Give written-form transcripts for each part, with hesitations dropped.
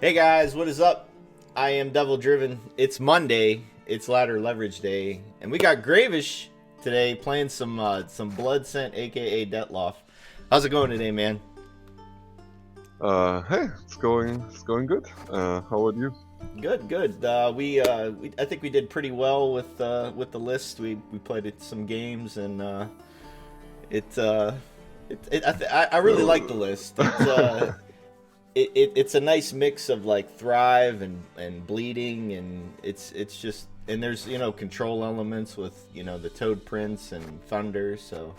Hey guys, what is up? I am Devil Driven. It's Monday. It's Ladder Leverage Day, and we got Gravesh today playing some Blood Scent, aka Detloff. How's it going today, man? Hey, it's going good. How about you? Good, good. I think we did pretty well with the list. We played some games, and it I really like the list. It's a nice mix of like thrive and bleeding, and it's just, and there's control elements with the toad prince and thunder. So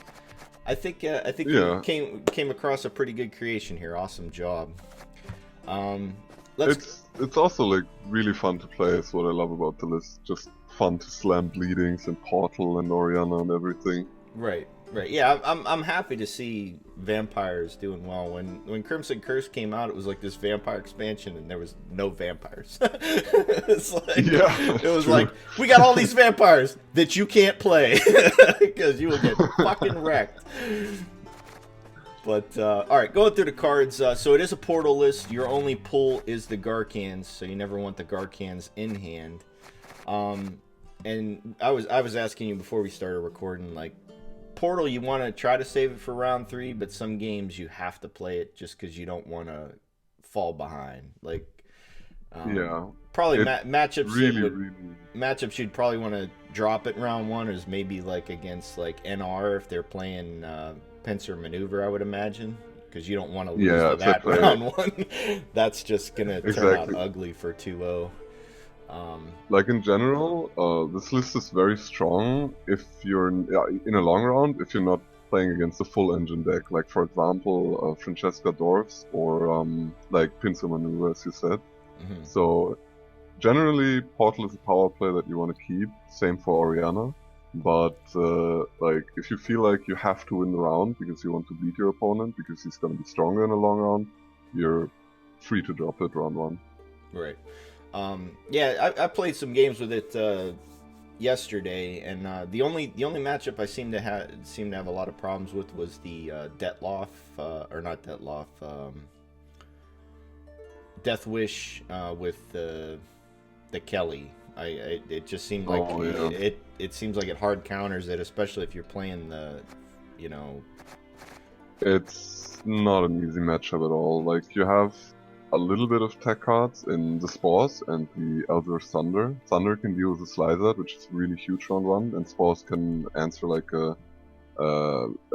I think we Yeah, came across a pretty good creation here. Awesome job. Um, let's it's also like really fun to play. Is what I love about the list. Just fun to slam bleedings and Portal and Oriana and everything. Right, right. Yeah, I'm happy to see vampires doing well. When Crimson Curse came out, it was like this vampire expansion, and there was no vampires. It's like Yeah, it that's was true. like we got all these vampires that you can't play because you will get fucking wrecked. But all right, going through the cards. So it is a portal list. Your only pull is the Garkans, so you never want the Garkans in hand. Um, and I was asking you before we started recording, like, Portal, you want to try to save it for round three, but some games you have to play it just because you don't want to fall behind. Like, um, Yeah, probably it matchups that really, would really. matchups you'd probably want to drop it round one is maybe like against like NR if they're playing pincer maneuver, I would imagine, because you don't want to lose Yeah, to if they that play round one. That's just gonna turn out exactly. ugly for 2-0. Um, Like in general, this list is very strong if you're yeah, in a long round, if you're not playing against a full engine deck, like for example, Francesca Dorfs or like Pincer Maneuver, as you said. mhm. So generally, Portal is a power play that you want to keep. Same for Oriana. But like if you feel like you have to win the round because you want to beat your opponent because he's going to be stronger in a long round, you're free to drop it round one. Right. Yeah, I played some games with it yesterday, and the only matchup I seem to have a lot of problems with was the Detloff, or not Detloff, Death Wish with the Kelly. It just seemed like Oh yeah. it seems like it hard counters it, especially if you're playing the, you know, It's not an easy matchup at all. Like you have a little bit of tech cards in the Spores and the Elder Thunder. Thunder can deal with the Slicer, which is really huge round one, and Spores can answer like a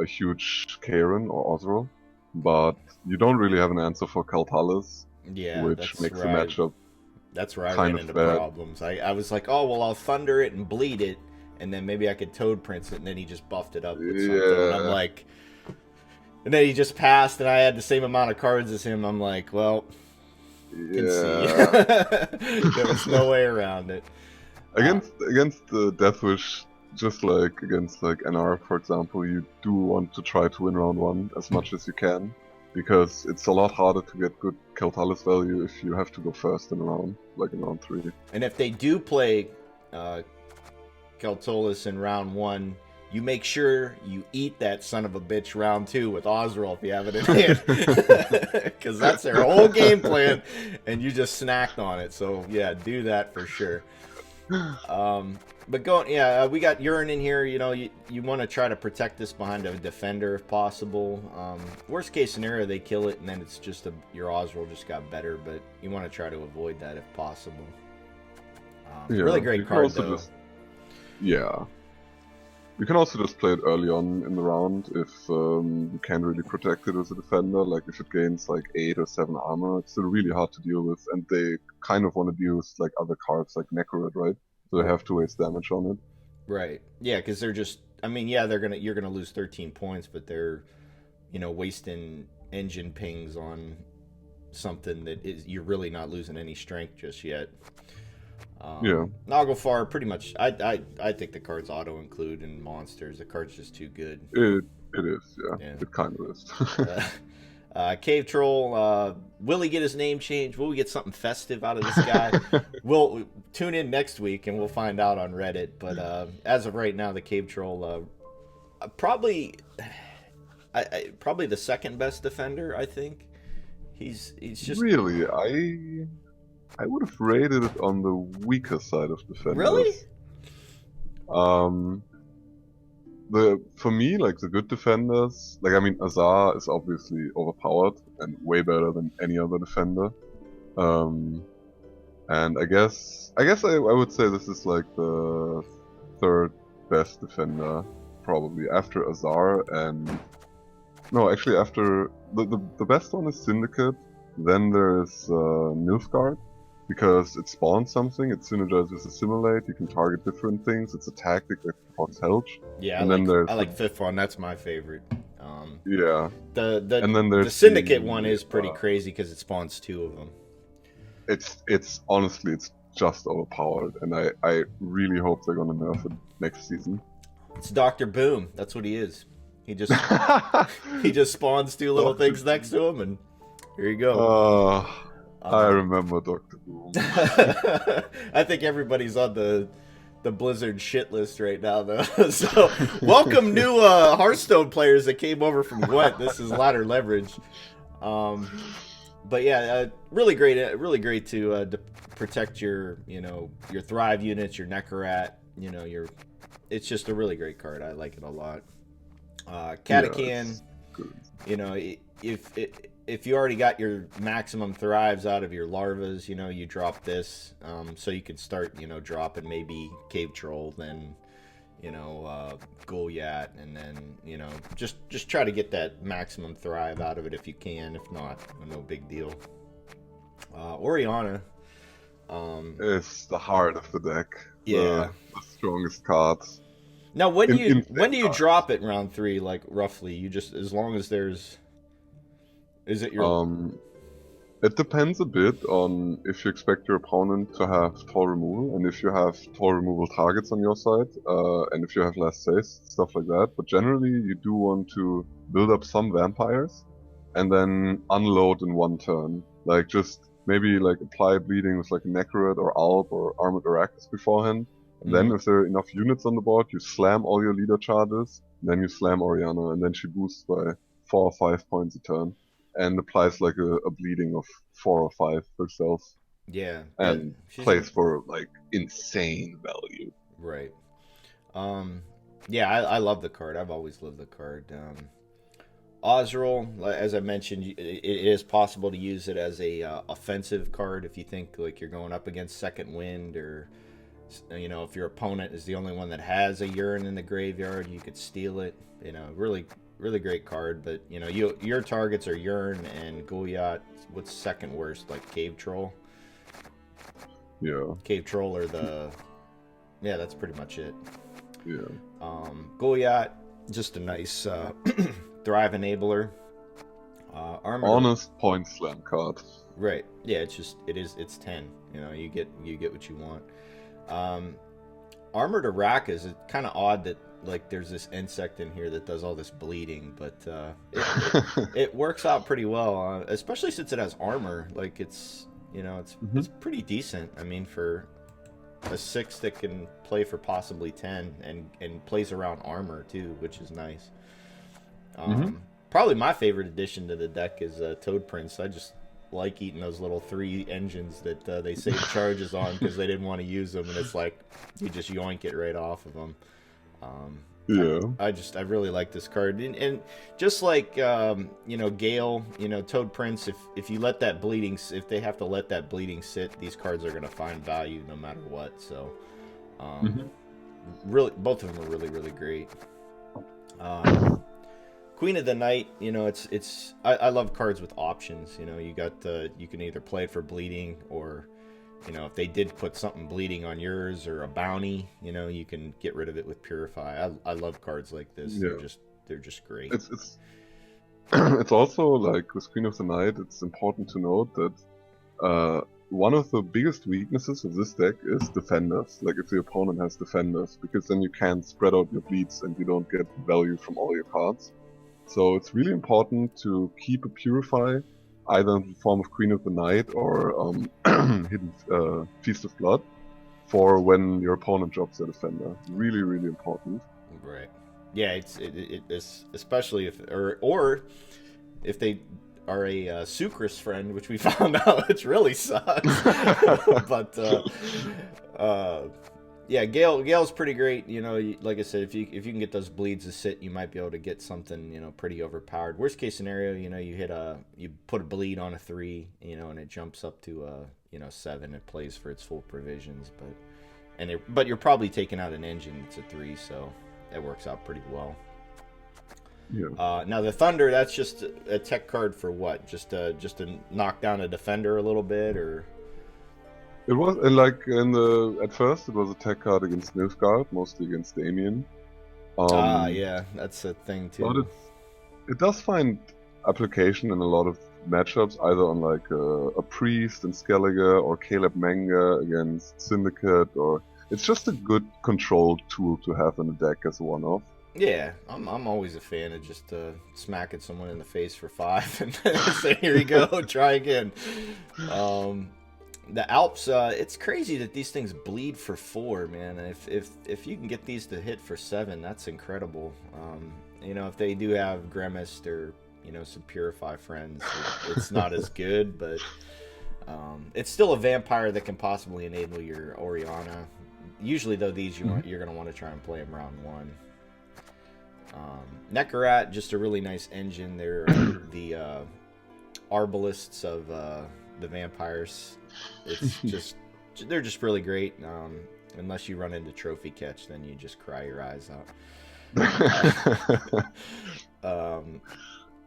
huge Karen or Ozral. But you don't really have an answer for Kaltalis, yeah, which makes the matchup that's where I kind ran of into bad. problems. I was like, oh well, I'll thunder it and bleed it, and then maybe I could toad prince it, and then he just buffed it up with something, and I'm Yeah, like, and then he just passed, and I had the same amount of cards as him. I'm like, well, can see, yeah. there was no way around it. Uh, Against the Death Wish, just like against like NR, for example, you do want to try to win round one as much as you can, because it's a lot harder to get good Keltalis value if you have to go first in a round, like in round three. and if they do play uh, Keltolis in round one, you make sure you eat that son of a bitch round two with Osral if you have it in hand. Because that's their whole game plan, and you just snacked on it. So, yeah, do that for sure. But going, yeah, we got urine in here. You want to try to protect this behind a defender if possible. Worst case scenario, they kill it, and then it's just your Osral just got better. But you want to try to avoid that if possible. Really Yeah, you great can card also though. just yeah, you can also just play it early on in the round if you can't really protect it as a defender. Like if it gains like 8 or 7 armor, it's still really hard to deal with, and they kind of want to deal with like other cards like Necroid, right? So they have to waste damage on it. Right. Yeah, because they're just. I mean, yeah, you're gonna lose 13 points, but they're wasting engine pings on something that is you're really not losing any strength just yet. Yeah, Naglfar, pretty much. I think the cards auto include in monsters. The card's just too good. it it is. Yeah, Yeah. it kind of is. Uh, Cave Troll. Will he get his name changed? Will we get something festive out of this guy? We'll tune in next week and we'll find out on Reddit. But as of right now, the Cave Troll probably probably the second best defender. I think He's just Really, I would have rated it on the weaker side of defenders. really. For me, like the good defenders, like I mean, Azar is obviously overpowered and way better than any other defender. And I guess I would say this is like the third best defender, probably after Azar and no, actually after the best one is Syndicate. Then there's Nilfgaard, because it spawns something. It synergizes with Assimilate. You can target different things. It's a tactic that costs health. Yeah, and I like fifth one. That's my favorite. Yeah. And then there's the Syndicate one is pretty crazy because it spawns 2 of them. It's honestly it's just overpowered, and I really hope they're gonna nerf it next season. It's Dr. Boom. That's what he is. He just spawns 2 little things next to him, and here you go. I remember Dr. Boom. I think everybody's on the Blizzard shit list right now, though. So, welcome new Hearthstone players that came over from Gwent. This is Ladder Leverage. But yeah, really great to protect your Thrive units, your Necrorat. It's just a really great card. I like it a lot. Katakan, if you already got your maximum thrives out of your larvas, you drop this, so you can start, dropping maybe Cave Troll, then, Goliath, and then, just try to get that maximum thrive out of it if you can. If not, no big deal. Oriana. It's the heart of the deck. Yeah. The strongest cards. Now, when do you drop it round 3, like, roughly? You just, as long as there's... Is it your... It depends a bit on if you expect your opponent to have toll removal, and if you have toll removal targets on your side, and if you have less saves, stuff like that. But generally, you do want to build up some vampires, and then unload in one turn. Like, just maybe, like, apply bleeding with, like, a Necroid or Alp or Armored Arachnus beforehand. And then, if there are enough units on the board, you slam all your leader charges, and then you slam Oriana, and then she boosts by 4 or 5 points a turn. And applies like a bleeding of 4 or 5 herself. Yeah. And plays for like insane value. Right. Yeah, I love the card. I've always loved the card. Ozrel, as I mentioned, it is possible to use it as a offensive card if you think like you're going up against Second Wind, or if your opponent is the only one that has a Urine in the graveyard, you could steal it. Really great card, but your targets are Urn and Goliath. What's second worst? Like Cave Troll. Yeah. Cave Troll or yeah, that's pretty much it. Yeah. Goliath, just a nice Thrive enabler. Honest point slam card. Right. Yeah. It's 10. You get what you want. Armored Arach is kind of odd that like there's this insect in here that does all this bleeding, but it works out pretty well, especially since it has armor. Like it's pretty decent. I mean, for a 6 that can play for possibly 10 and plays around armor too, which is nice. Probably my favorite addition to the deck is Toad Prince. I just like eating those little 3 engines that they save charges on because they didn't want to use them, and it's like you just yoink it right off of them. Yeah. I really like this card, and just like Gale, Toad Prince. If you let that bleeding, if they have to let that bleeding sit, these cards are gonna find value no matter what. So, really, both of them are really great. Queen of the Night, I love cards with options. You can either play it for bleeding, or if they did put something bleeding on yours or a bounty, you can get rid of it with Purify. I love cards like this. Yeah. They're just great. It's it's also like with Queen of the Night, it's important to note that one of the biggest weaknesses of this deck is defenders. Like if the opponent has defenders, because then you can't spread out your bleeds and you don't get value from all your cards. So it's really important to keep a Purify, either in the form of Queen of the Night or hidden Feast of Blood, for when your opponent drops their defender. Really, really important. Right. Yeah, it's especially if or if they are a Sucrus friend, which we found out it really sucks. But yeah, Gale's pretty great. You know, like I said, if you can get those bleeds to sit, you might be able to get something, you know, pretty overpowered. Worst case scenario, you know, you put a bleed on a 3, you know, and it jumps up to you know, 7. It plays for its full provisions, but you're probably taking out an engine that's a 3, so that works out pretty well. Yeah. Now the Thunder, that's just a tech card for what? Just to knock down a defender a little bit, or? It was like at first it was a tech card against Nilfgaard, mostly against Damien. Yeah, that's a thing too. But it does find application in a lot of matchups, either on like a Priest and Skellige or Caleb Manga against Syndicate, or it's just a good control tool to have in a deck as a one-off. Yeah, I'm always a fan of just smacking someone in the face for 5 and say, here you go, try again. The Alps, it's crazy that these things bleed for 4, man. If you can get these to hit for 7, that's incredible. You know, if they do have Gremist or, you know, some Purify friends, it's not as good, but it's still a vampire that can possibly enable your Oriana. Usually, though, these you're going to want to try and play them round 1. Nekarat, just a really nice engine. They're the Arbalists of the vampires. It's just, they're just really great. Unless you run into Trophy Catch, then you just cry your eyes out.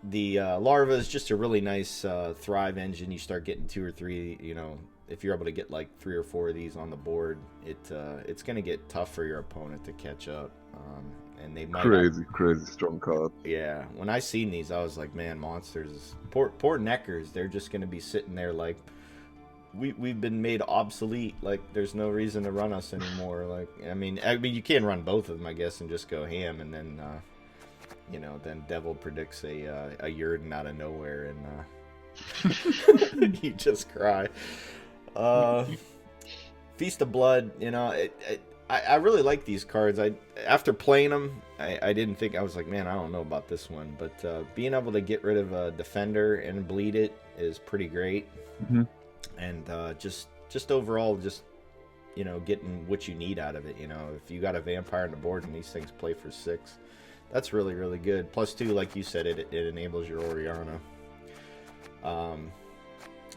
The Larva is just a really nice Thrive engine. You start getting 2 or 3, you know, if you're able to get like 3 or 4 of these on the board, it's going to get tough for your opponent to catch up. And they might crazy strong card. Yeah, when I seen these, I was like, man, monsters. Poor Neckers, they're just going to be sitting there like, we've been made obsolete. Like, there's no reason to run us anymore. Like, I mean, you can run both of them, I guess, and just go ham, and then, you know, then Devil predicts a Yurden out of nowhere, and you just cry. Feast of Blood, you know, I really like these cards. After playing them, I didn't think, I was like, man, I don't know about this one. But being able to get rid of a defender and bleed it is pretty great. Mm-hmm. And just overall, just, you know, getting what you need out of it. You know, if you got a vampire on the board and these things play for 6, that's really, really good. Plus 2, like you said, it enables your Oriana.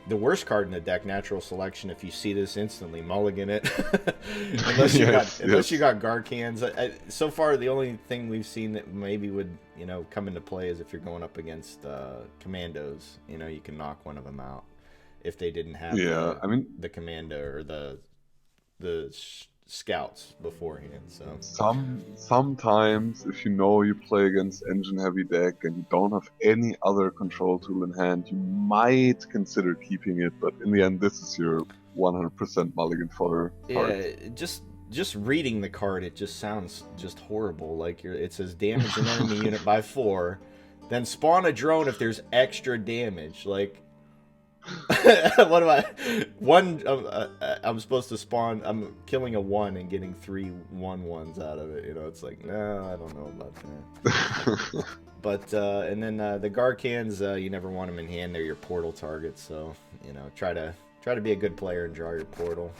The worst card in the deck, Natural Selection. If you see this, instantly mulligan it. unless you got Garcans. So far, the only thing we've seen that maybe would, you know, come into play is if you're going up against Commandos. You know, you can knock one of them out if they didn't have the Commando or the Scouts beforehand. So sometimes if you know you play against engine heavy deck and you don't have any other control tool in hand, you might consider keeping it, but in the end this is your 100% mulligan fodder card. Yeah, just reading the card, it just sounds just horrible. Like, it says damage an enemy unit by 4, then spawn a drone if there's extra damage. Like, what am I? I'm supposed to spawn. I'm killing a 1 and getting 3 1/1s out of it. You know, it's like, no, I don't know about that. But and then the Garcans, you never want them in hand. They're your portal targets. So, you know, try to be a good player and draw your portal.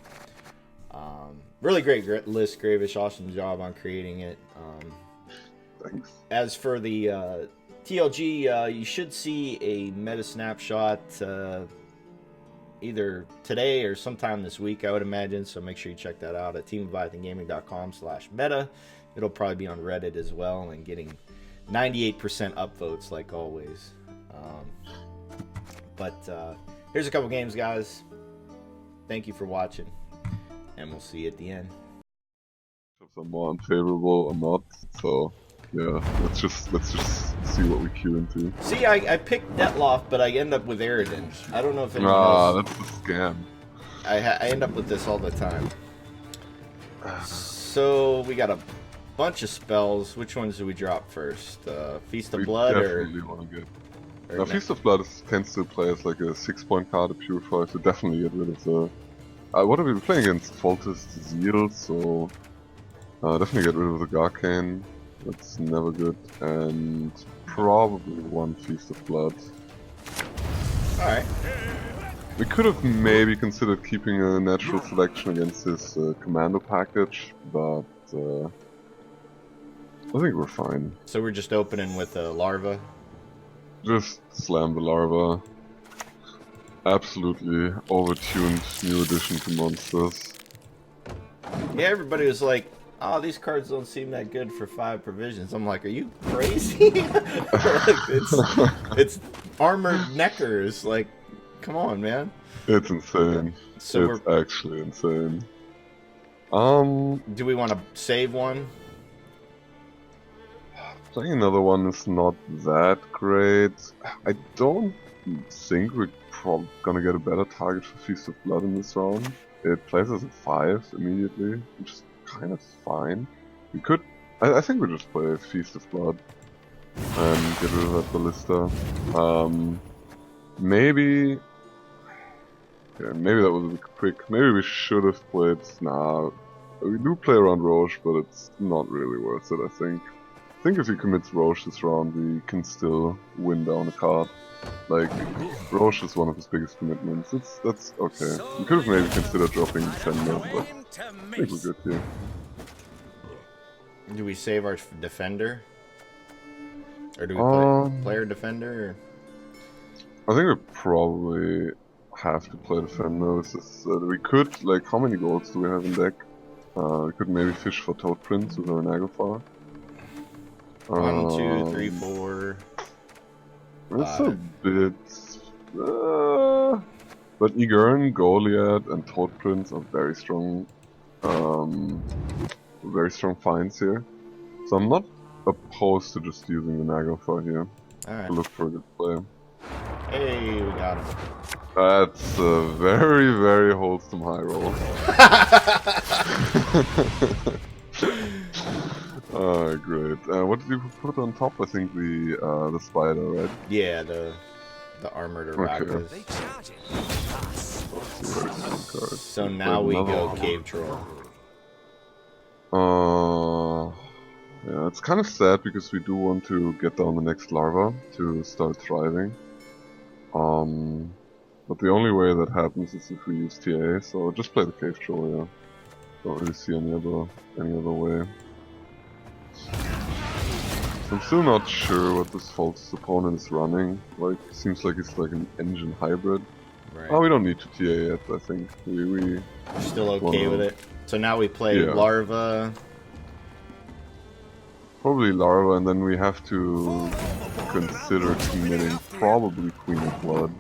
Really great list, Gravesh. Awesome job on creating it. Thanks. As for the TLG, you should see a meta snapshot either today or sometime this week, I would imagine. So make sure you check that out at teamleviathangaming.com/meta. It'll probably be on Reddit as well, and getting 98% upvotes like always. But here's a couple games, guys. Thank you for watching, and we'll see you at the end. Some more unfavorable or not, so yeah, let's just see what we queue into. See, I picked Detloff, but I end up with Aridin. I don't know if anyone knows. That's a scam. I end up with this all the time. So we got a bunch of spells. Which ones do we drop first? Feast of Blood, definitely want to get. Now, Feast of Blood tends to play as like a 6-point card, a Purify, so definitely get rid of the. What are we playing against? Foltest Zeal, so definitely get rid of the Garcane. That's never good, and probably one Feast of Blood. Alright. We could have maybe considered keeping a natural selection against this commando package, but I think we're fine. So we're just opening with a larva. Just slam the larva. Absolutely overtuned new addition to monsters. Yeah, everybody was like, oh, these cards don't seem that good for 5 provisions. I'm like, are you crazy? Like, it's armored neckers. Like, come on, man. It's insane. So it's actually insane. Do we want to save one? Playing another one is not that great. I don't think we're probably gonna get a better target for Feast of Blood in this round. It plays us at 5 immediately, which is kind of fine. We could... I think we just play Feast of Blood and get rid of that Ballista. Maybe... Yeah, maybe that was a bit quick. Maybe we should have played... Nah, we do play around Roche, but it's not really worth it, I think. I think if he commits Roche this round, we can still win down a card. Like, Roche is one of his biggest commitments. That's okay. We could have maybe considered dropping Defender, but I think we're good here. Do we save our Defender? Or do we play player Defender? Or? I think we probably have to play Defender. We could, like, how many golds do we have in deck? We could maybe fish for Toad Prince with our Nagafar. 1, 2, 3, 4. That's a bit... but Igern, Goliath, and Toad Prince are very strong finds here. So I'm not opposed to just using the Nagafar here. Alright. To look for a good play. Hey, we got him. That's a very, very wholesome high roll. Oh, great. What did you put on top? I think the spider, right? Yeah, the armored Arachas. Okay. So now we go Cave Troll. Yeah, it's kind of sad because we do want to get down the next larva to start thriving. But the only way that happens is if we use TA, so just play the Cave Troll, yeah. Don't really see any other way. I'm still not sure what this false opponent is running. Like, seems like it's like an engine hybrid. Right. Oh, we don't need to TA yet, I think. We're still okay with it. So now we play Larva. Probably Larva, and then we have to consider committing probably Queen of Blood.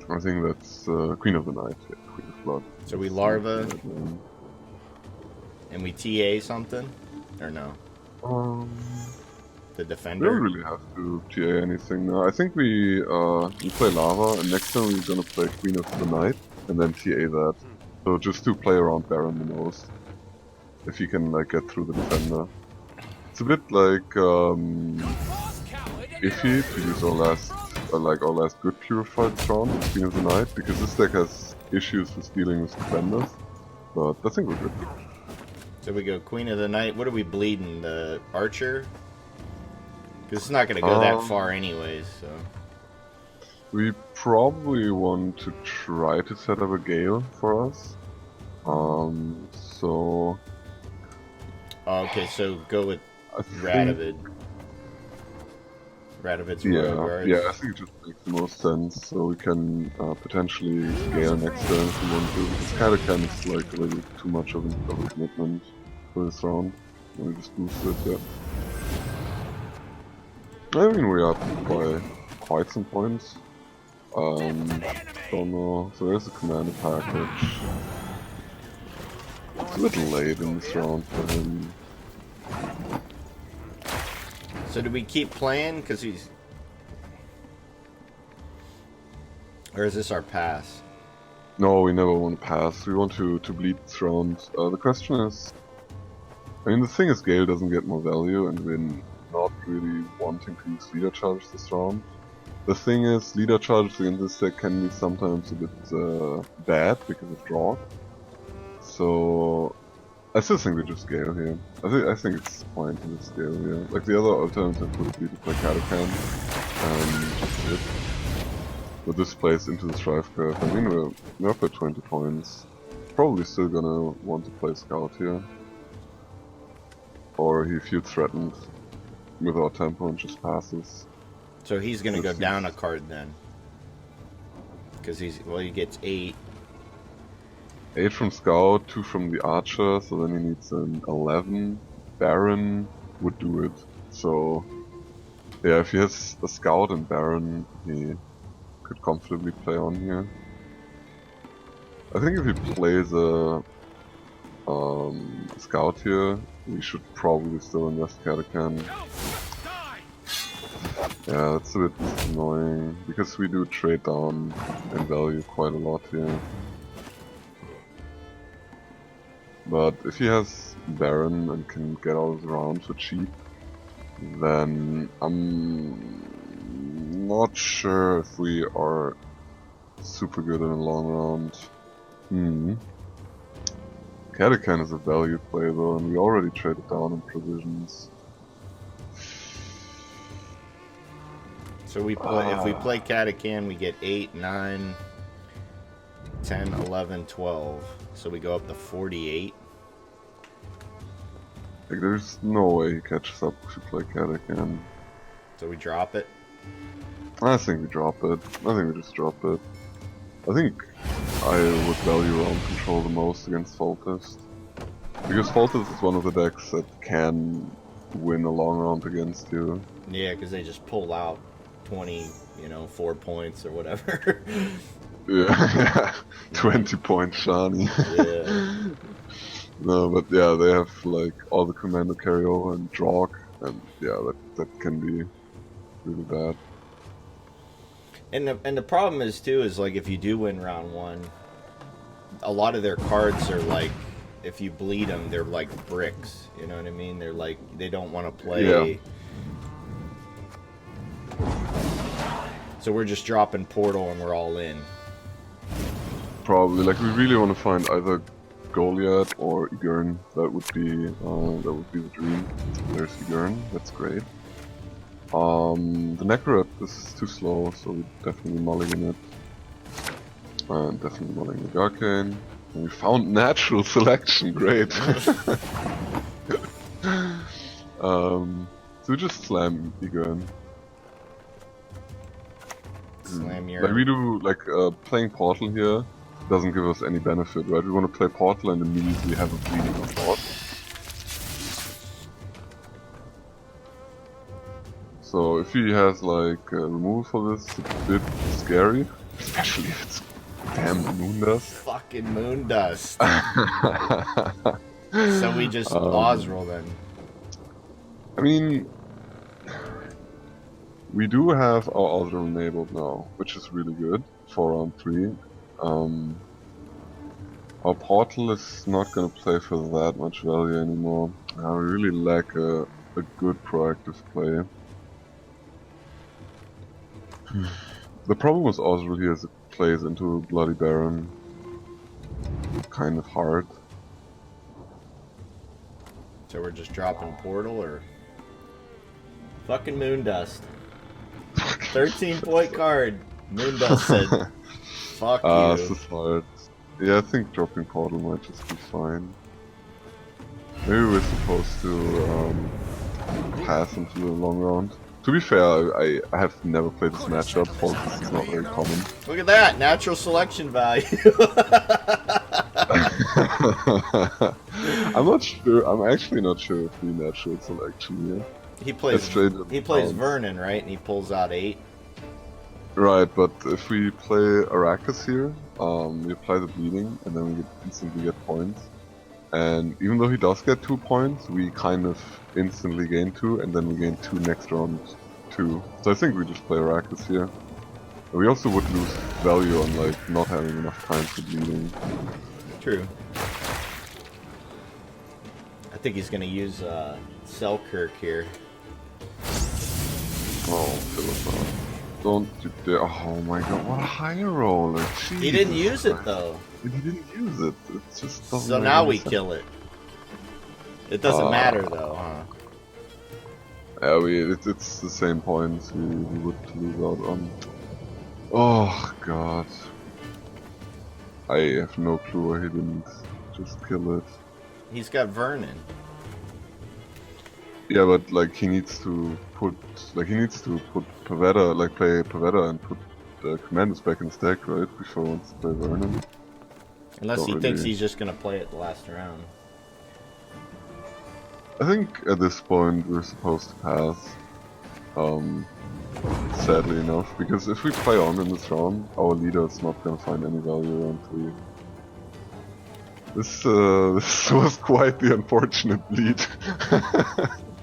I think that's Queen of the Night, yeah, Queen of Blood. So we Larva, and we TA something? Or no? The Defender? We don't really have to TA anything now. I think we play Lava, and next time we're gonna play Queen of the Night, and then TA that. So just to play around Baron the most. If you can like get through the Defender. It's a bit like iffy to use our last good purified round, Queen of the Night, because this deck has issues with dealing with Defenders. But I think we're good. So we go Queen of the Night. What are we bleeding? The Archer? Because it's not going to go that far anyways, so... We probably want to try to set up a Gale for us. So... Okay, so go with Radovid. Radovid's Royal Guards. Yeah, I think it just makes the most sense. So we can potentially Gale next turn if we want to. Because Catachan is like a little too much of a commitment for this round. We just boost it, yeah. I mean, we are up by quite some points. Don't know. So there's a commander package. It's a little late in this round for him. So do we keep playing? Because he's... Or is this our pass? No, we never want to pass. We want to bleed this round. The question is... I mean, the thing is Gale doesn't get more value, and we're not really wanting to use Leader Charge this round. The thing is, Leader Charge against this deck can be sometimes a bit bad because of draw. So... I still think we just Gale here. I think it's fine to just Gale here. Like, the other alternative would be to play Catachan and just hit. But this plays into the strife curve. I mean, we're up at 20 points. Probably still gonna want to play scout here. Or he feels threatened with our tempo and just passes. So he's gonna go down a card then. Because he gets 8. 8 from scout, 2 from the archer, so then he needs an 11. Baron would do it. So yeah, if he has a scout and Baron, he could comfortably play on here. I think if he plays a scout here, we should probably still invest Catachan. Yeah, that's a bit annoying, because we do trade down in value quite a lot here. But if he has Baron and can get out of the round for cheap, then I'm not sure if we are super good in a long round. Catachan is a value play though, and we already traded down in provisions. So if we play Catachan, we get 8, 9, 10, 11, 12. So we go up to 48. Like, there's no way he catches up if we play Catachan. So we drop it? I think we drop it. I think we just drop it. I think I would value round control the most against Foltest. Because Foltest is one of the decks that can win a long round against you. Yeah, because they just pull out 4 points or whatever. Yeah, 20 point Shani. Yeah. No, but yeah, they have like all the commander carryover and Drog, and yeah, that can be really bad. And the problem is too is like if you do win round 1, a lot of their cards are like, if you bleed them, they're like bricks. You know what I mean? They're like, they don't want to play. Yeah. So we're just dropping Portal and we're all in. Probably, like, we really want to find either Goliath or Igern. That would be the dream. There's Igern, that's great. The Necro is too slow, so we definitely mulligan it. And definitely mulligan the Arcane. And we found natural selection, great. So we just slam Igern. Slam your... Like we do, like, playing Portal here doesn't give us any benefit, right? We want to play Portal and immediately have a bleeding on board. So if he has like a removal for this, it's a bit scary. Especially if it's damn Moondust. Fucking Moondust. So we just Ozrel then. I mean, we do have our Ozrel enabled now, which is really good for round 3. Our Portal is not gonna play for that much value anymore. We really lack a good proactive play. The problem with Ozrel here is it plays into Bloody Baron kind of hard. So we're just dropping Portal or... Fucking Moondust. 13-point card. Moondust said, fuck you. This is hard. Yeah, I think dropping Portal might just be fine. Maybe we're supposed to pass into the long round. To be fair, I have never played this matchup, Foltest is not very common. Look at that, natural selection value. I'm not sure, I'm actually not sure if we natural selection here. He plays Vernon, right? And he pulls out 8. Right, but if we play Arrakis here, we apply the bleeding and then we instantly get points. And even though he does get 2 points, we kind of instantly gain 2, and then we gain 2 next round too. So I think we just play Arrakis here. We also would lose value on like not having enough time for bleeding. True. I think he's gonna use Selkirk here. Oh, Philip, don't you dare! Oh my God, what a high roller! Jesus. He didn't use it though. He didn't use it. It just doesn't. So now we kill it. It doesn't matter though, huh? Yeah, it's the same points we would lose out on. Oh god. I have no clue why he didn't just kill it. He's got Vernon. Yeah, but like he needs to put Pavetta, like play Pavetta and put the Commanders back in his deck, right? Before he wants to play Vernon. Unless Don't he really... thinks he's just gonna play it the last round. I think at this point we're supposed to pass. Sadly enough, because if we play on in this round, our leader is not gonna find any value around 3. This was quite the unfortunate lead.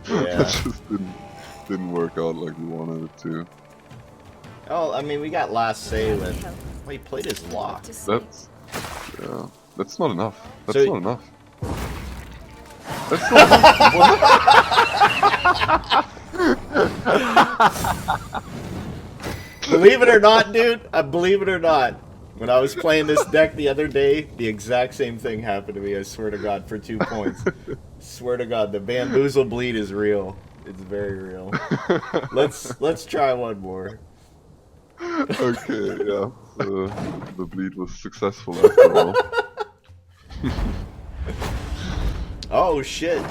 Yeah. It just didn't work out like we wanted it to. Oh, I mean, we got last say with... Well, he played his lock. That's not enough. That's So not enough. That's not enough. Believe it or not, dude, I believe it or not. When I was playing this deck the other day, the exact same thing happened to me, I swear to God, for 2 points. Swear to God, the bamboozle bleed is real. It's very real. Let's try one more. Okay, yeah. The bleed was successful after all. Oh shit.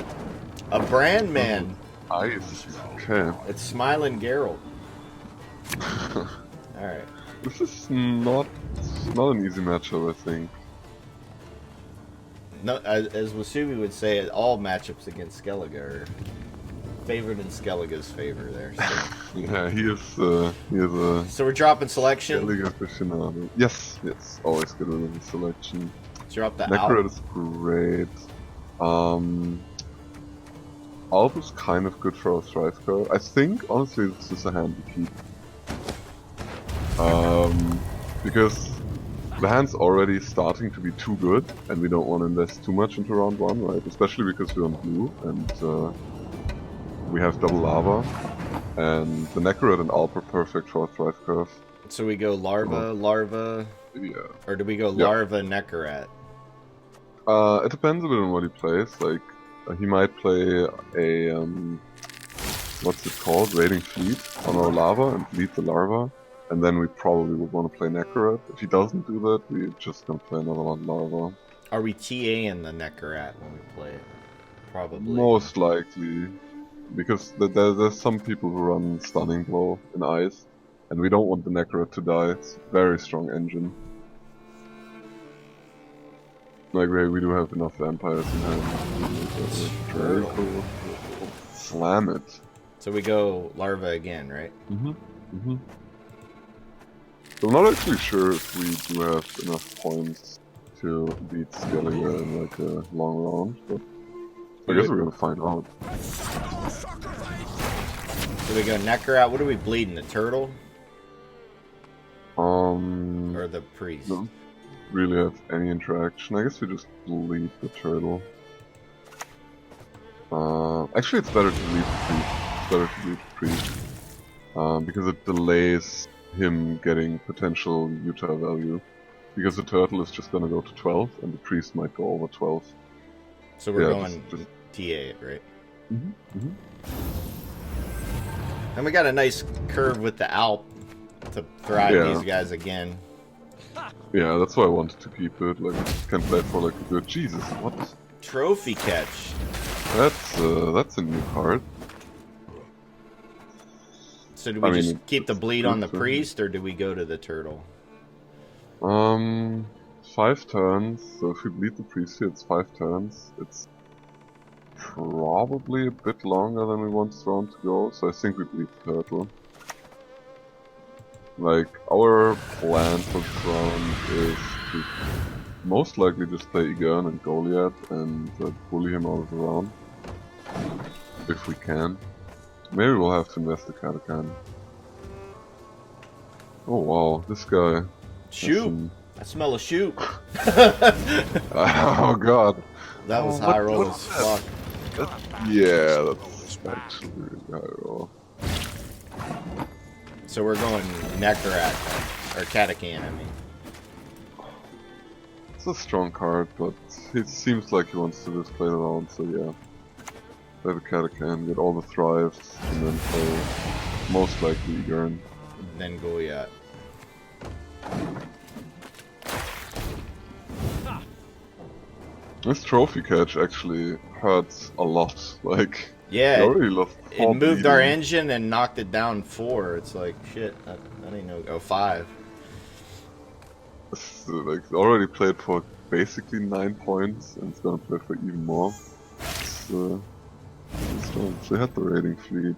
A brand man. Nice. Okay. It's Smiling Geralt. Alright. This is not an easy matchup, I think. No, as Wasubi would say, all matchups against Skellige are favored in Skellige's favor there. So. Yeah, he is a... So we're dropping selection. Skellige aficionado. Yes, always good with the selection. Drop the Necro Alp. is great. Alp is kind of good for our Thrive card. I think, honestly, this is a hand to keep. Because the hand's already starting to be too good, and we don't want to invest too much into round 1, right? Especially because we're on blue, and we have double lava, and the Necro and Alp are perfect for our Thrive curve. So we go Larva, Yeah. or do we go Larva, Necrorat? It depends a bit on what he plays. Like, he might play a, what's it called? Raiding Fleet on our lava and lead the larva. And then we probably would want to play Necrorat. If he doesn't do that, we're just gonna play another one larva. Are we TAing the Necrorat when we play it? Probably. Most likely. Because there's some people who run Stunning Blow in Ice. And we don't want the Necrorat to die. It's a very strong engine. Like, we do have enough vampires in hand. Slam it. So we go Larva again, right? So I'm not actually sure if we do have enough points to beat Skellige in like a long round, but I guess we're gonna find out. So we go Necrorat. What are we bleeding? The turtle? Or the priest? Don't really have any interaction. I guess we just bleed the turtle. Actually, it's better to bleed the priest. It's better to bleed the priest. Because it delays him getting potential Utah value. Because the turtle is just gonna go to 12, and the priest might go over 12. So we're going just... TA it, right? And we got a nice curve with the Alp to thrive these guys again. Yeah, that's why I wanted to keep it. Like, can play for like a good... Jesus, what? Trophy catch. That's a new card. So do we just keep the bleed on the priest, or do we go to the turtle? 5 turns. So if we bleed the priest here, it's 5 turns. It's probably a bit longer than we want this round to go, so I think we bleed the turtle. Like, our plan for this round is to most likely just play Egan and Goliath and bully him out of the round. If we can. Maybe we'll have to invest the Katakan. Oh wow, this guy. Shoot! I smell a shoot! Oh god. That was high roll as fuck. Yeah, that's actually really high roll. So we're going Necrorat, or Katakan, I mean. It's a strong card, but it seems like he wants to just play it around, so yeah. Play the Catachan, get all the thrives, and then play most likely Egern. Then Goliath. This trophy catch actually hurts a lot. Like, Yeah, we already lost it 4 moved our bleeding. engine and knocked it down 4. It's like, shit, I didn't know. Oh, 5. It's, like, already played for basically 9 points, and it's gonna play for even more. It's strong. They had the raiding fleet.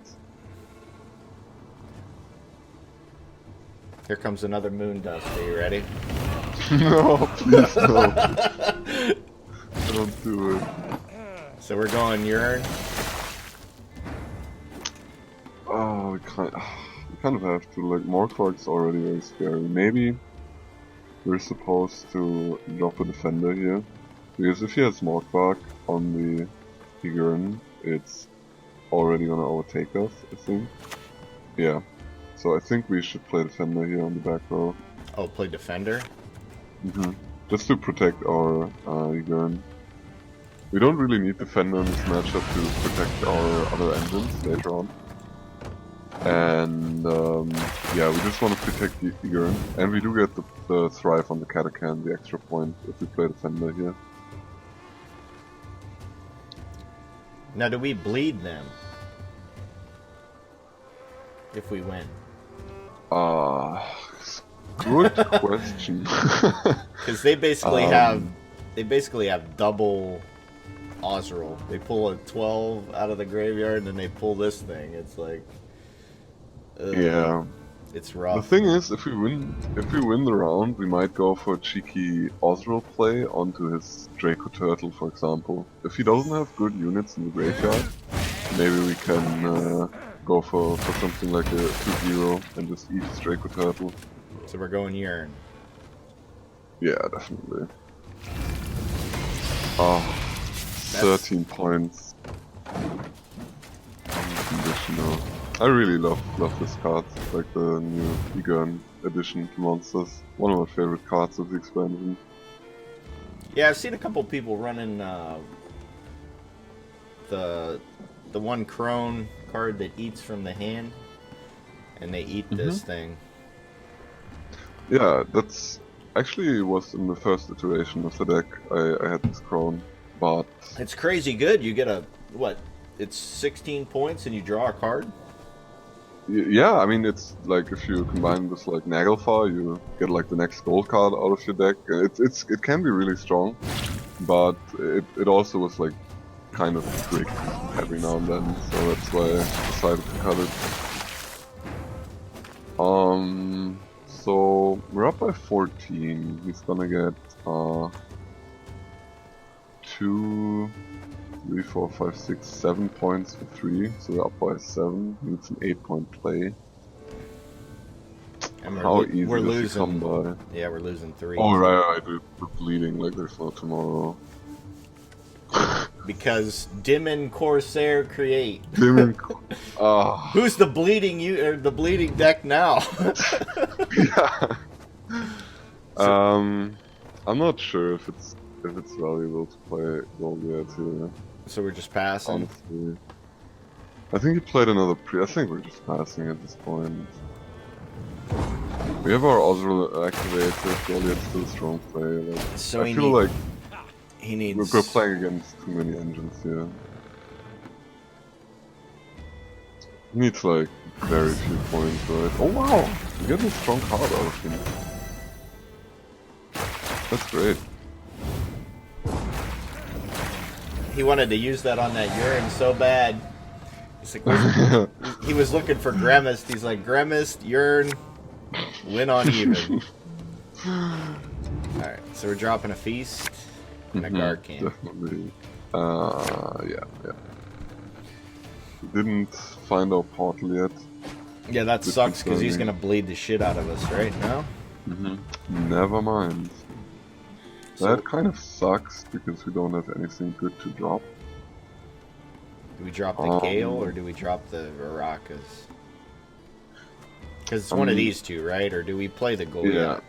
Here comes another moon dust. Are you ready? No, please no. Don't do it. So we're going urine. Oh, we kind of have to. Like, Morkvark's already very scary. Maybe we're supposed to drop a defender here. Because if he has Morkvark on the Egern, it's already gonna overtake us, I think. Yeah. So I think we should play defender here on the back row. Oh, play defender. Just to protect our Egern. We don't really need defender in this matchup to protect our other engines later on. And yeah, we just want to protect the Egern. And we do get the thrive on the Catachan, the extra point, if we play defender here. Now, do we bleed them if we win? Good question. Because they basically have double Osral. They pull a 12 out of the graveyard and then they pull this thing. It's like, yeah. It's rough. The thing is, if we win the round, we might go for a cheeky Osral play onto his Draco Turtle, for example. If he doesn't have good units in the graveyard, maybe we can go for something like a 2-0 and just eat his Draco Turtle. So we're going urine. Yeah, definitely. Oh, 13 points. Unconditional. I really love this card, like the new Egern edition to Monsters. One of my favorite cards of the expansion. Yeah, I've seen a couple people running the one crone card that eats from the hand, and they eat this thing. Yeah, that's actually was in the first iteration of the deck. I had this crone, but It's crazy good. You get a what? It's 16 points and you draw a card. yeah, I mean, it's like if you combine this like Nagelfar, you get like the next gold card out of your deck. It can be really strong, but it also was like kind of tricked every now and then, so that's why I decided to cut it. So we're up by 14. He's gonna get 2, 3, 4, 5, 6, 7 points for 3, so we're up by 7. It's an 8-point play. And How easy we're does he losing. come by? Yeah, we're losing 3. Oh right, we're bleeding like there's no tomorrow. Because Dimmin Corsair create. Who's Who's the bleeding deck now? yeah. I'm not sure if it's valuable to play Goliath here. So we're just passing. Honestly, I think he played another I think we're just passing at this point. We have our Osral activated. Goliath's still a strong play. Like, So I feel like he needs. we're playing against too many engines here. He needs like very few points, right? Oh wow! We're getting a strong card out of him. That's great. He wanted to use that on that urine so bad. He's like, he was looking for Gremist. He's like, Gremist, urine, win on even. Alright, so we're dropping a feast and a Garcan. Definitely. Yeah. We didn't find our portal yet. Yeah, that sucks because he's gonna bleed the shit out of us, right? No? Never mind. So, That kind of sucks because we don't have anything good to drop. do we drop the Gale or do we drop the Varakas? Because it's one of these two, right? Or do we play the Goliath? Yeah.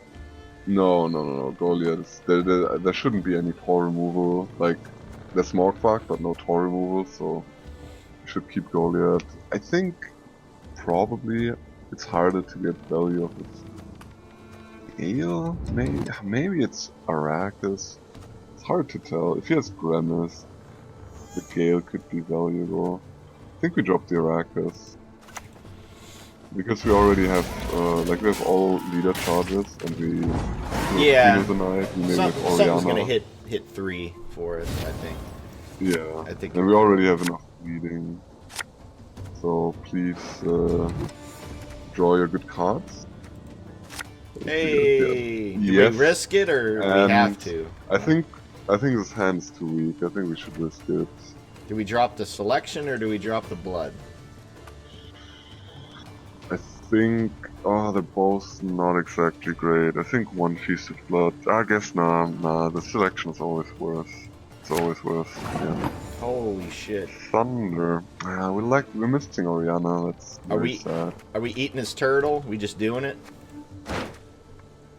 No. Goliath. There shouldn't be any Tor removal. Like, there's Morkvark, but no Tor removal, so should keep Goliath. I think probably it's harder to get value of his ale. Maybe it's Arrakis. It's hard to tell. If he has Grimace, the Gale could be valuable. I think we drop the Arrakis. Because we already have, like we have all leader charges, and we yeah, the Knight, we maybe have something's Orianna. gonna hit 3 for us, I think. Yeah, I think and we already have enough bleeding. So please draw your good cards. Hey, do Yes. we risk it or we have to? I think this hand is too weak. I think we should risk it. Do we drop the selection or do we drop the blood? I think they're both not exactly great. I think one Feast of Blood. I guess nah. The selection is always worse. It's always worse. Yeah. Holy shit! Thunder. We're missing Orianna. That's very sad. Are we eating his turtle? We just doing it?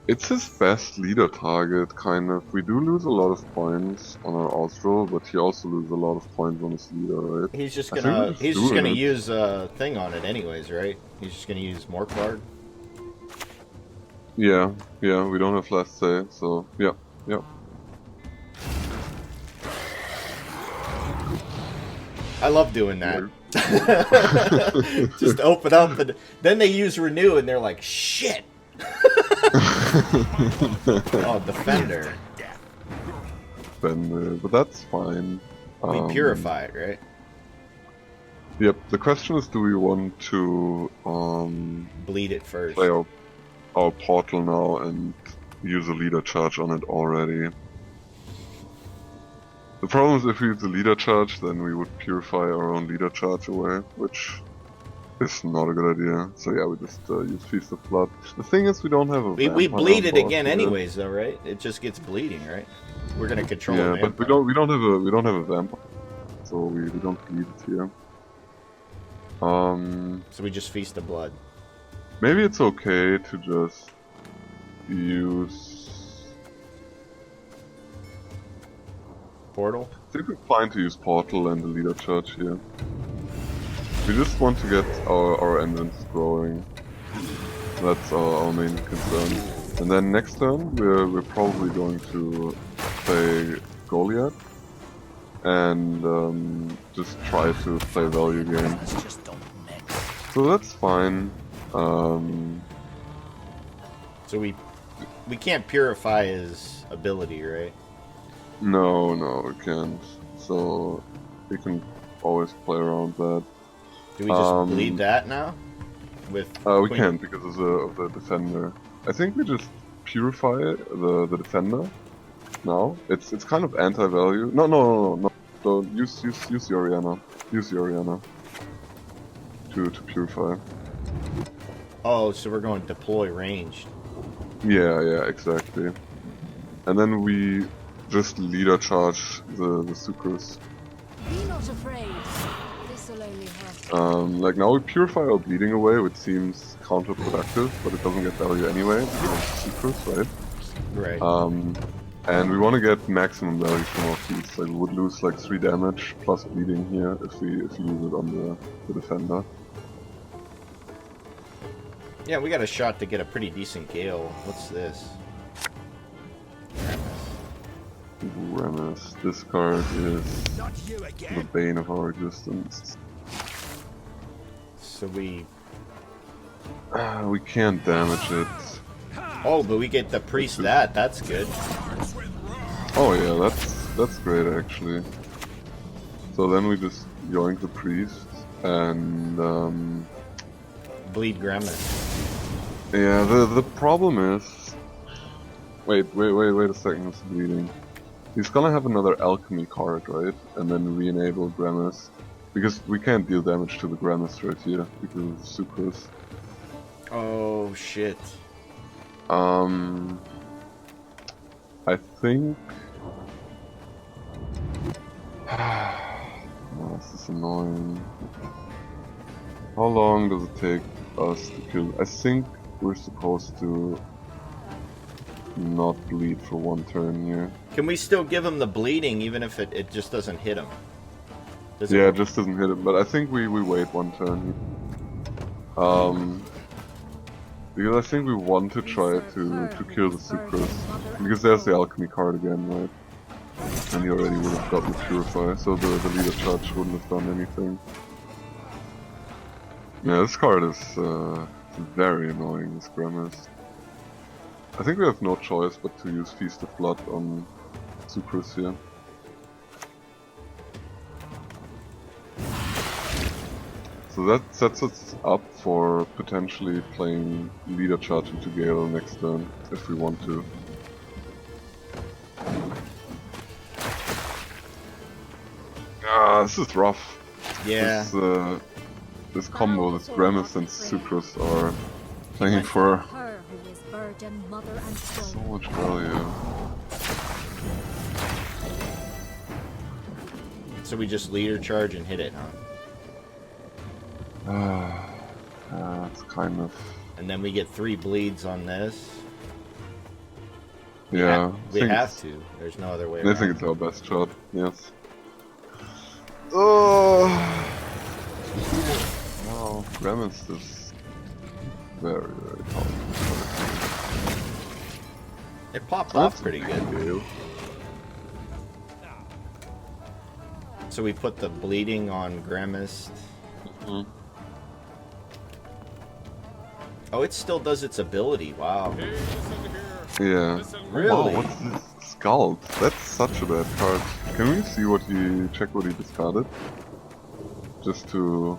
It's his best leader target, kind of. We do lose a lot of points on our Osro, but he also loses a lot of points on his leader, right? He's just gonna use a thing on it anyways, right? He's just gonna use more card. Yeah, we don't have last say, so yeah. I love doing that. Just open up and then they use renew and they're like, shit. Oh, defender. Defender, but that's fine. We purify it, right? Yep. The question is, do we want to bleed it first? Play our portal now and use a leader charge on it already. The problem is if we use the leader charge, then we would purify our own leader charge away, which is not a good idea. So yeah, we just use Feast of Blood. The thing is, we don't have a. We bleed it again, anyways, though, right? It just gets bleeding, right? We're gonna control. Yeah, but we don't have a vampire, so we don't bleed it here. So we just Feast of Blood. Maybe it's okay to just use. Portal? I think we're fine to use Portal and the leader charge here. We just want to get our engines growing. That's our main concern. And then next turn we're probably going to play Goliath and just try to play value game. So that's fine. So we can't purify his ability, right? No, we can't. So we can always play around that. Do we just bleed that now? With we can't because of the defender. I think we just purify the defender now. It's kind of anti-value. No. So use the Orianna. Use the Orianna to purify. Oh, so we're going deploy ranged. Yeah, exactly. And then we just leader charge the Sucrus. Be not afraid. This'll only hurt. Like now we purify our bleeding away, which seems counterproductive, but it doesn't get value anyway because it's Sucrus, right? Right. And we want to get maximum value from our feats. Like we would lose like 3 damage plus bleeding here if we use it on the defender. Yeah, we got a shot to get a pretty decent Gale. What's this? Remus. This card is the bane of our existence. So we can't damage it. Oh, but we get the priest that. That's good. Oh yeah, that's great actually. So then we just yoink the priest and bleed Gremlin. Yeah, the problem is. Wait a second, it's bleeding. He's gonna have another alchemy card, right? And then re-enable Grimace. Because we can't deal damage to the Grimace right here because of the Sucrus. Oh shit. I think. Oh, this is annoying. How long does it take us to kill? I think we're supposed to not bleed for 1 turn here. Can we still give him the bleeding even if it just doesn't hit him? Does it Yeah, work? it just doesn't hit him. But I think we wait one turn. Because I think we want to try to kill the Sucrose. Because there's the alchemy card again, right? And he already would have gotten the Purify, so the leader charge wouldn't have done anything. Yeah, this card is very annoying, this Grimace. I think we have no choice but to use Feast of Blood on Sucrose here. So that sets us up for potentially playing leader charge into Gale next turn, if we want to. Ah, this is rough. Yeah. This combo that Gramus and Sucrose are playing for Her who is virgin, mother, and so soul. much value. So we just leader charge and hit it, huh? It's kind of... And then we get 3 bleeds on this. Yeah, We I think have it's- to. There's no other way I around. think it's our best shot, yes. Oh, wow, Gramus is very, very powerful. It popped off pretty good. Gale. So we put the bleeding on Grimace. Mhm. Oh, it still does its ability. Wow. Yeah. Really? Wow, what's this? Scald. That's such a bad card. Can we see what he... check what he discarded? Just to...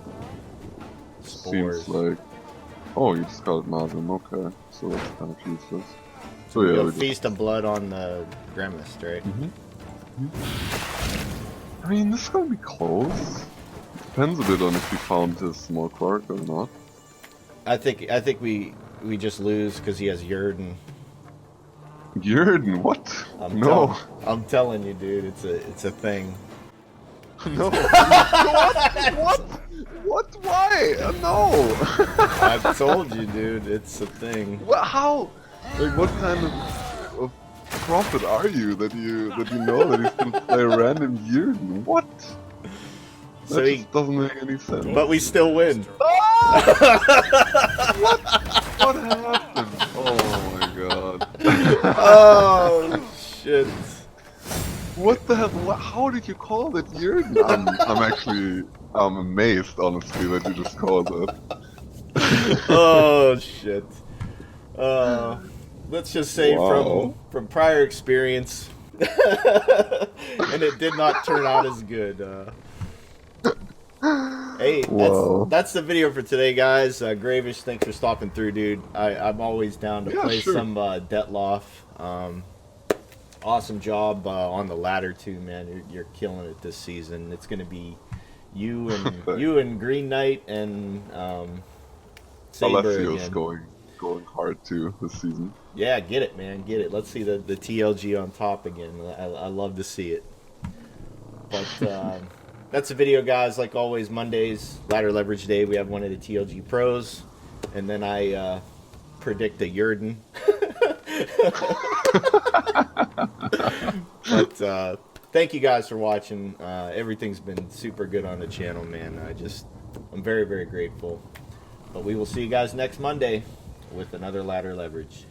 Spores. Seems like... Oh, you discarded Mazim, okay. So that's kind of useless. So yeah, You'll we just... feast of blood on the Grimace, right? I mean, this is gonna be close. Depends a bit on if he found his small quark or not. I think we just lose because he has Yurden. Jurgen, what? No. I'm telling you, dude, it's a thing. No. What? What? Why? No. I've told you, dude, it's a thing. How? Like, what kind of prophet are you that you know that he's gonna play a random Jurgen? What? That So just doesn't make any sense. But we still win. What happened? Oh my god. Oh shit! What the hell? How did you call that Jurgen? I'm amazed, honestly, that you just called it. Oh shit! Let's just say Wow. from prior experience, and it did not turn out as good. Hey, Wow. that's the video for today, guys. Gravesh, thanks for stopping through, dude. I'm always down to play sure. some Detloff. Awesome job on the ladder too, man. You're killing it this season. It's gonna be you and Green Knight and Saber Alessio's again. going hard too this season. Yeah, get it, man, get it. Let's see the TLG on top again. I love to see it. But that's the video, guys. Like always, Mondays, Ladder Leverage Day, we have one of the TLG pros, and then I predict a Yurden. But thank you guys for watching. Everything's been super good on the channel, man. I'm very, very grateful. But we will see you guys next Monday with another Ladder Leverage.